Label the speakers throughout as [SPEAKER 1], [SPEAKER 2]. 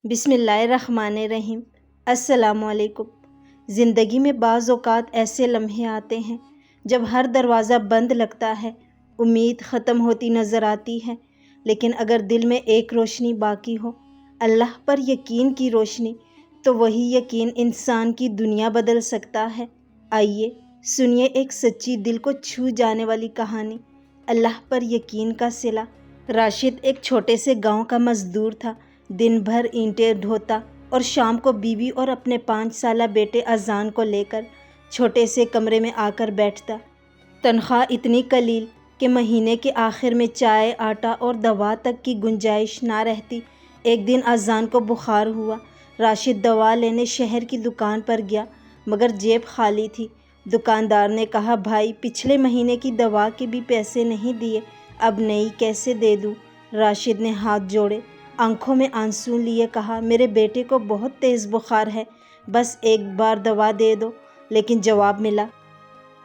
[SPEAKER 1] بسم اللہ الرحمن الرحیم۔ السلام علیکم۔ زندگی میں بعض اوقات ایسے لمحے آتے ہیں جب ہر دروازہ بند لگتا ہے، امید ختم ہوتی نظر آتی ہے، لیکن اگر دل میں ایک روشنی باقی ہو، اللہ پر یقین کی روشنی، تو وہی یقین انسان کی دنیا بدل سکتا ہے۔ آئیے سنیے ایک سچی دل کو چھو جانے والی کہانی، اللہ پر یقین کا صلہ۔ راشد ایک چھوٹے سے گاؤں کا مزدور تھا۔ دن بھر اینٹیں ڈھوتا اور شام کو بیوی اور اپنے 5 سالہ بیٹے اذان کو لے کر چھوٹے سے کمرے میں آ کر بیٹھتا۔ تنخواہ اتنی قلیل کہ مہینے کے آخر میں چائے، آٹا اور دوا تک کی گنجائش نہ رہتی۔ ایک دن اذان کو بخار ہوا۔ راشد دوا لینے شہر کی دکان پر گیا، مگر جیب خالی تھی۔ دکاندار نے کہا، بھائی پچھلے مہینے کی دوا کے بھی پیسے نہیں دیے، اب نئی کیسے دے دوں؟ راشد نے ہاتھ جوڑے، آنکھوں میں آنسو لیے کہا، میرے بیٹے کو بہت تیز بخار ہے، بس ایک بار دوا دے دو۔ لیکن جواب ملا،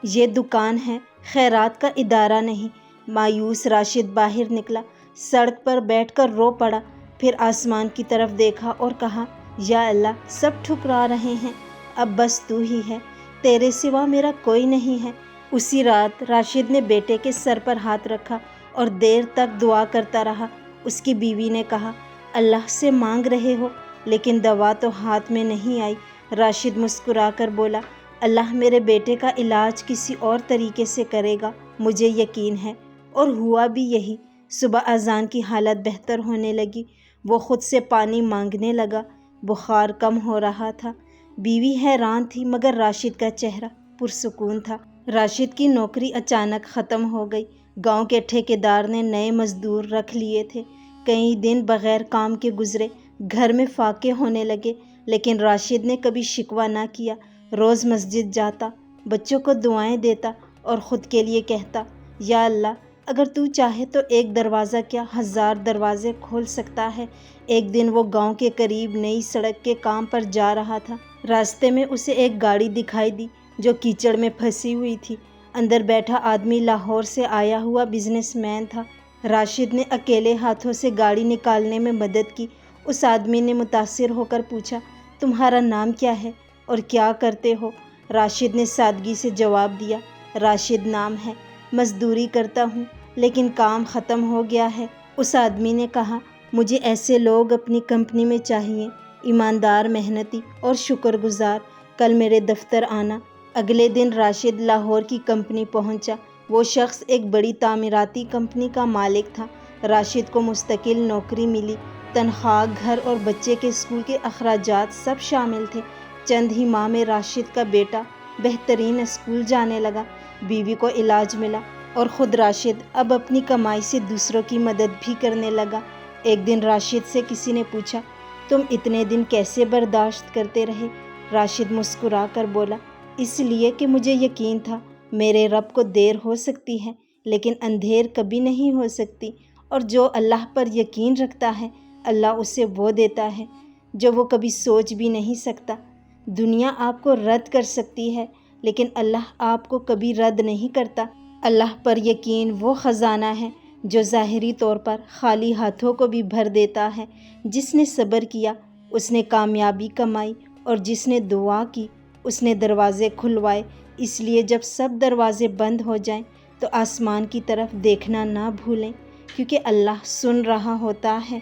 [SPEAKER 1] یہ دکان ہے، خیرات کا ادارہ نہیں۔ مایوس راشد باہر نکلا، سڑک پر بیٹھ کر رو پڑا، پھر آسمان کی طرف دیکھا اور کہا، یا اللہ، سب ٹھکرا رہے ہیں، اب بس تو ہی ہے، تیرے سوا میرا کوئی نہیں ہے۔ اسی رات راشد نے بیٹے کے سر پر ہاتھ رکھا اور دیر تک دعا کرتا رہا۔ اس کی بیوی نے کہا، اللہ سے مانگ رہے ہو لیکن دوا تو ہاتھ میں نہیں آئی۔ راشد مسکرا کر بولا، اللہ میرے بیٹے کا علاج کسی اور طریقے سے کرے گا، مجھے یقین ہے۔ اور ہوا بھی یہی۔ صبح اذان کی حالت بہتر ہونے لگی، وہ خود سے پانی مانگنے لگا، بخار کم ہو رہا تھا۔ بیوی حیران تھی، مگر راشد کا چہرہ پرسکون تھا۔ راشد کی نوکری اچانک ختم ہو گئی۔ گاؤں کے ٹھیکیدار نے نئے مزدور رکھ لیے تھے۔ کئی دن بغیر کام کے گزرے، گھر میں فاقے ہونے لگے، لیکن راشد نے کبھی شکوہ نہ کیا۔ روز مسجد جاتا، بچوں کو دعائیں دیتا اور خود کے لیے کہتا، یا اللہ، اگر تو چاہے تو ایک دروازہ کیا 1000 دروازے کھول سکتا ہے۔ ایک دن وہ گاؤں کے قریب نئی سڑک کے کام پر جا رہا تھا۔ راستے میں اسے ایک گاڑی دکھائی دی جو کیچڑ میں پھنسی ہوئی تھی۔ اندر بیٹھا آدمی لاہور سے آیا ہوا بزنس مین تھا۔ راشد نے اکیلے ہاتھوں سے گاڑی نکالنے میں مدد کی۔ اس آدمی نے متاثر ہو کر پوچھا، تمہارا نام کیا ہے اور کیا کرتے ہو؟ راشد نے سادگی سے جواب دیا، راشد نام ہے، مزدوری کرتا ہوں، لیکن کام ختم ہو گیا ہے۔ اس آدمی نے کہا، مجھے ایسے لوگ اپنی کمپنی میں چاہیے، ایماندار، محنتی اور شکر گزار۔ کل میرے دفتر آنا۔ اگلے دن راشد لاہور کی کمپنی پہنچا۔ وہ شخص ایک بڑی تعمیراتی کمپنی کا مالک تھا۔ راشد کو مستقل نوکری ملی، تنخواہ، گھر اور بچے کے اسکول کے اخراجات سب شامل تھے۔ چند ہی ماہ میں راشد کا بیٹا بہترین اسکول جانے لگا، بیوی کو علاج ملا اور خود راشد اب اپنی کمائی سے دوسروں کی مدد بھی کرنے لگا۔ ایک دن راشد سے کسی نے پوچھا، تم اتنے دن کیسے برداشت کرتے رہے؟ راشد مسکرا کر بولا، اس لیے کہ مجھے یقین تھا میرے رب کو دیر ہو سکتی ہے لیکن اندھیر کبھی نہیں ہو سکتی، اور جو اللہ پر یقین رکھتا ہے اللہ اسے وہ دیتا ہے جو وہ کبھی سوچ بھی نہیں سکتا۔ دنیا آپ کو رد کر سکتی ہے لیکن اللہ آپ کو کبھی رد نہیں کرتا۔ اللہ پر یقین وہ خزانہ ہے جو ظاہری طور پر خالی ہاتھوں کو بھی بھر دیتا ہے۔ جس نے صبر کیا اس نے کامیابی کمائی، اور جس نے دعا کی اس نے دروازے کھلوائے۔ اس لیے جب سب دروازے بند ہو جائیں تو آسمان کی طرف دیکھنا نہ بھولیں، کیونکہ اللہ سن رہا ہوتا ہے۔